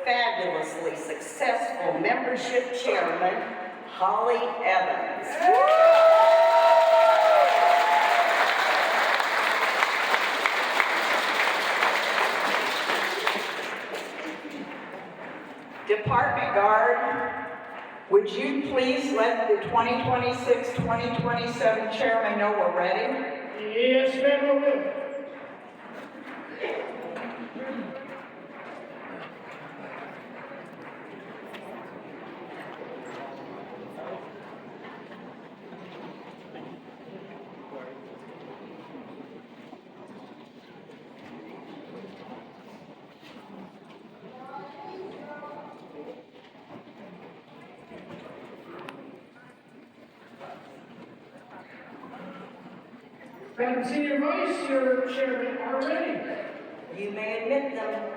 fabulously successful membership chairman, Holly Evans. Department Guard, would you please let the 2026-2027 chairman know we're ready? Yes, ma'am, I will. Madam Senior Vice, your chairman are ready. You may admit them.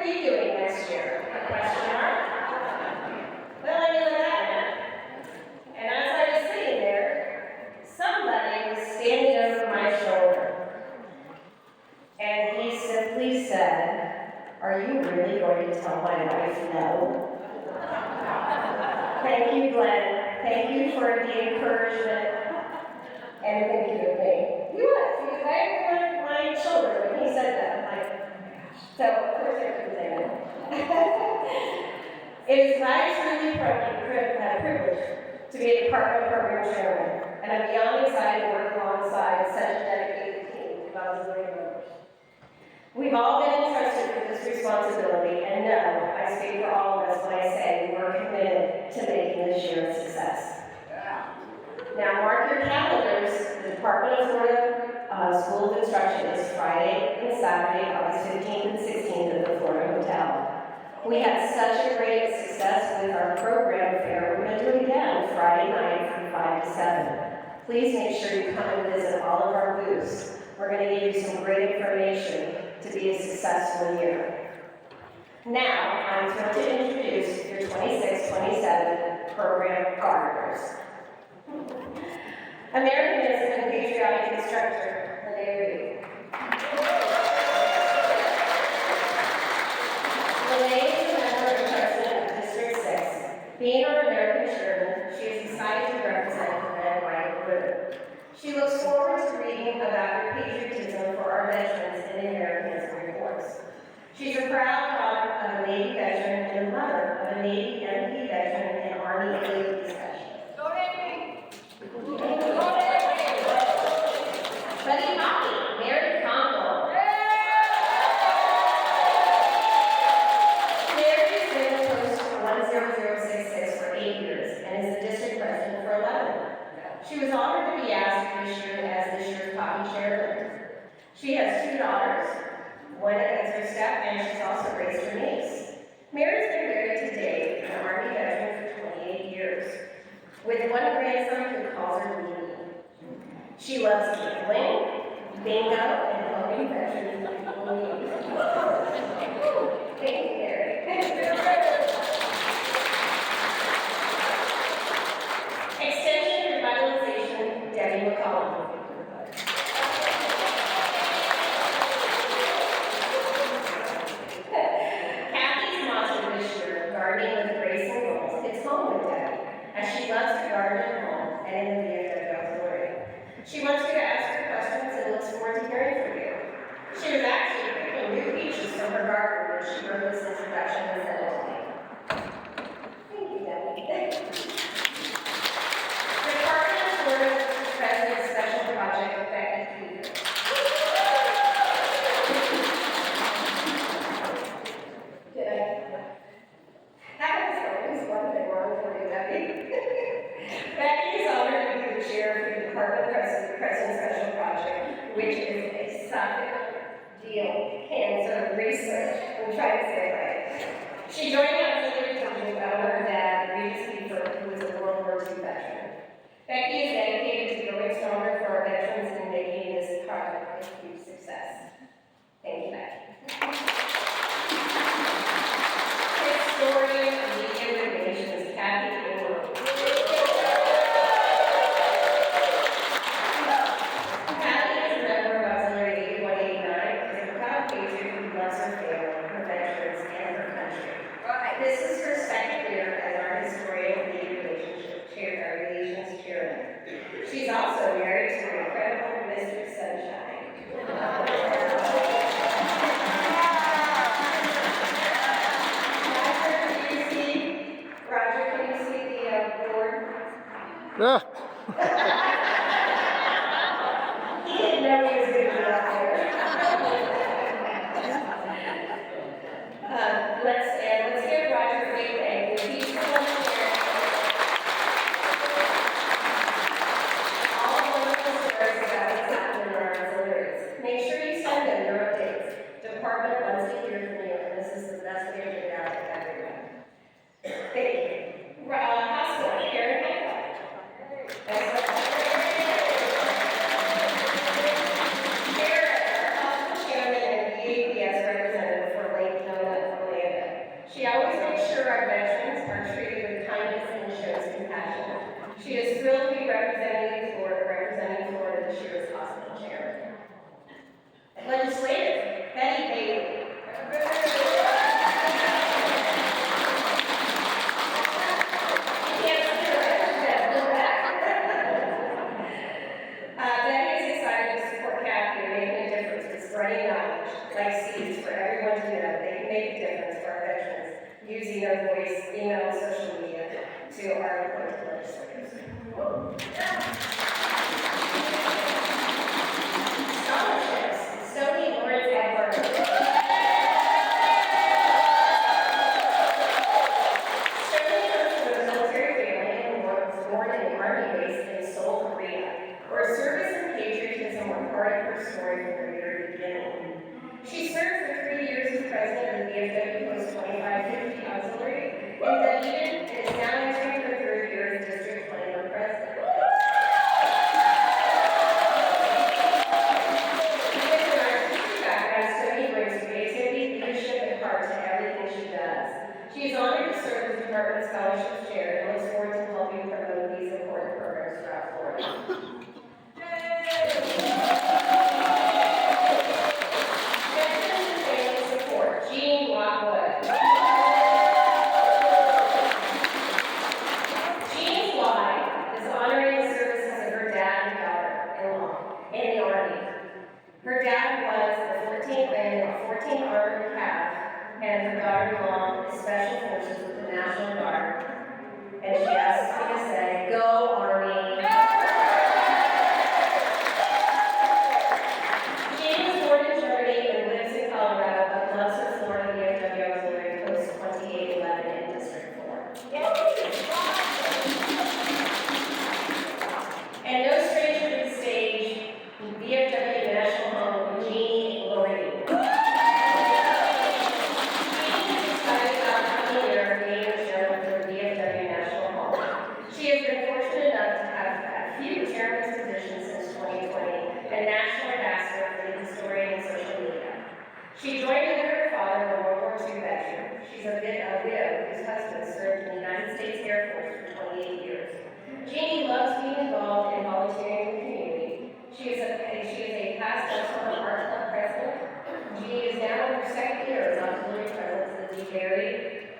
you doing next year? A question mark. Well, I knew what that meant. And as I was sitting there, somebody was standing over my shoulder. And he simply said, "Are you really going to tell my wife no?" Thank you, Glenn. Thank you for the encouragement and thinking of me. He was right on my shoulder when he said that. So, of course, I couldn't say no. It is my truly privilege to be a department program chairman, and I'm beyond excited to work alongside such a dedicated team of auxiliary members. We've all been entrusted with this responsibility, and no, I speak for all of us when I say we're committed to making this year a success. Now, mark your calendars. The Department of Florida School of Instruction is Friday and Saturday, August 15th and 16th at the Florida Hotel. We had such a great success with our program fair. We're going to do it again Friday night from 5 to 7. Please make sure you come and visit all of our booths. We're going to give you some great information to be a successful year. Now, I'm thrilled to introduce your 26-27 program gardeners. Americanism and patriotic instructor, Lene Reed. Lene is a member and president of District 6. Being our American chairman, she is excited to represent the red, white, and blue. She looks forward to reading about your patriotism for our veterans in the American History course. She's a proud daughter of a Navy veteran and a mother of a Navy MP veteran and Army Navy specialist. Go Navy! Buddy Hockey, Mary Congo. Mary has been in post 10066 for 8 years and is the district president for 11. She was honored to be asked this year as this year's Hockey chairman. She has 2 daughters, one as her step, and she's also raised her niece. Mary's been married to Dave, an Army veteran for 28 years, with one grandson who calls her Mimi. She loves gambling, bingo, and helping veterans like me. Thank you, Mary. Extension and revitalization, Debbie McCollum. Kathy's motto this year, gardening with grace and goals, it's home with Debbie, as she loves to garden at home and in the VFW auxiliary. She wants you to ask her questions and looks forward to hearing from you. She was actually picking new peaches from her garden when she wrote this introduction and sent it to me. Thank you, Debbie. Department of Florida President Special Project, Becky Peter. Did I? That was always one thing wrong for you, Debbie. Becky is honored to be the chair for the Department President Special Project, which is a esophageal cancer research. I'm trying to say it right. She joined auxiliary company about her dad, Regis Kiefer, who was a World War II veteran. Becky is dedicated to growing stronger for our veterans and making this project a huge success. Thank you, Becky. Historian of Media Relations, Kathy Ingram. Kathy is a member of Auxiliary 8189 and a proud patriot who loves her family, her veterans, and her country. This is her second year as our historian of Media Relations chairman. She's also married to the incredible Mr. Sunshine. Roger, can you see the board? Ah. He didn't know he was going to be out there. Let's give Roger a big thank you. He's the one here. All of the stories about what's happening in our auxiliaries. Make sure you send them your updates. Department wants to hear from you, and this is the best way to get it out to everyone. Thank you. Hospital, Karen Hancock. Chairman and VAPS representative for Lake Nona, this year's hospital chair. Legislative, Betty Bailey. Betty is excited to support Kathy in making a difference in spreading knowledge, like seeds, for everyone to know they can make a difference for our veterans using their voice, email, and social media to our appointed legislators. Scholarships, Stoney Lawrence Edward. Stoney comes from a military family and was born in the Army base in Seoul, Korea, where service and patriotism were part of her story from the very beginning. She served for 3 years as president of the VFW Post 2550 Auxiliary, and Dunedin, and is now entering her 3rd year as District 21 president. With an artistic background, Stoney brings creativity, leadership, and heart to everything she does. She is honored to serve as Department Scholarship Chair and looks forward to helping promote these important programs throughout Florida. Her dad was the 14th Armored Cav, and her daughter-in-law is Special Forces with the National Guard. And she asked me to say, "Go Army!" She was born in Germany and lives in Colorado, but loves her Florida VFW Auxiliary Post 2811 in District 4. And no stranger to the stage, VFW National Home, Jeannie Lorraine. Jeannie is excited about coming here being the chairman for the VFW National Home. She has been fortunate enough to have a few chairman's positions since 2020 and national ambassador for the historian and social media. She joined with her father, a World War II veteran. She's a widow whose husband served in the United States Air Force for 28 years. Jeannie loves being involved in volunteering in the community. She is a past National Art Club president. Jeannie is now in her 2nd year as auxiliary president of the DeBerry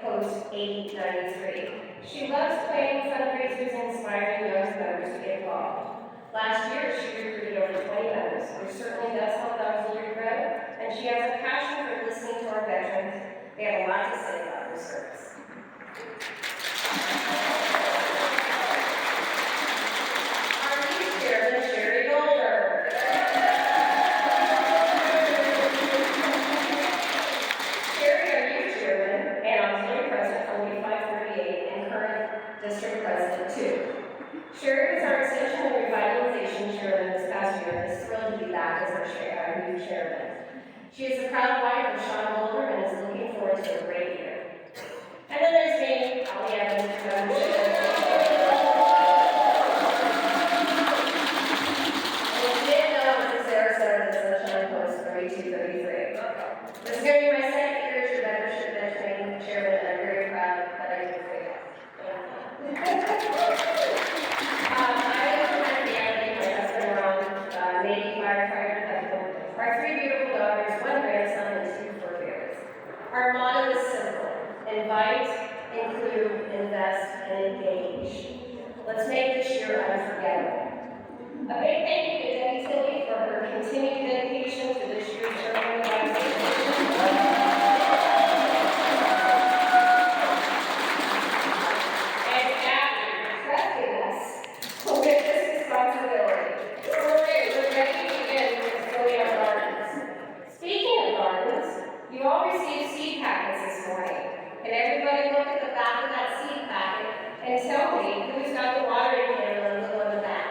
Post 893. She loves planning fundraisers and inspiring young members to get involved. Last year, she recruited over 20 members, which certainly does help the auxiliary grow, and she has a passion for listening to our veterans. They have a lot to say about their service. District President, too. Sherry was our Extension and Revitalization Chairman this past year and is thrilled to be back as our new chairman. She is a proud wife of Sean Boulder and is looking forward to a great year. And then there's me, Holly Evans, and you didn't know it was Sarasota, the Sunshine Post 3233. This is going to be my 2nd year as your membership mentoring chairman, and I'm very proud that I did great. Navy firefighter husband, our 3 beautiful daughters, 1 grandson, and 2 fur bears. Our motto is simple: invite, include, invest, and engage. Let's make this year unforgettable. A big thank you to Debbie Tilley for her continued dedication to this year's Chairman Revitalization. You all received seed packets this morning. Can everybody look at the back of that seed packet and tell me who's got the watering can and look on the back?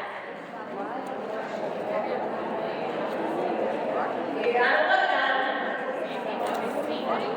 You gotta look at them.